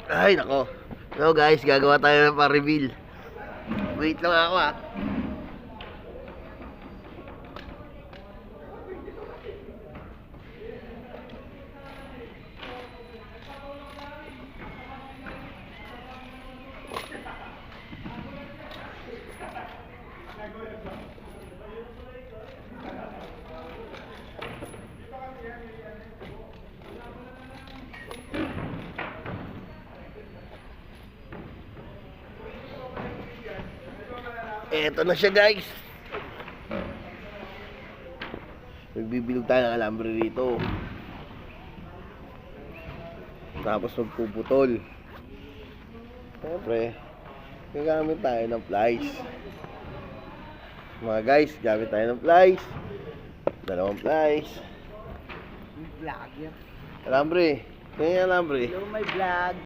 Ay, nako. No guys, gagawa tayo ng pa-reveal. Wait lang ako ah. Eto na siya guys. Magbibilog tayo ng alambre rito. Tapos magpuputol. Siyempre, gagamit tayo ng plies. Mga guys, gamit tayo ng plies. Dalawang plies. Vlog yan. Alambre. Kaya alambre. Hello, my vlog.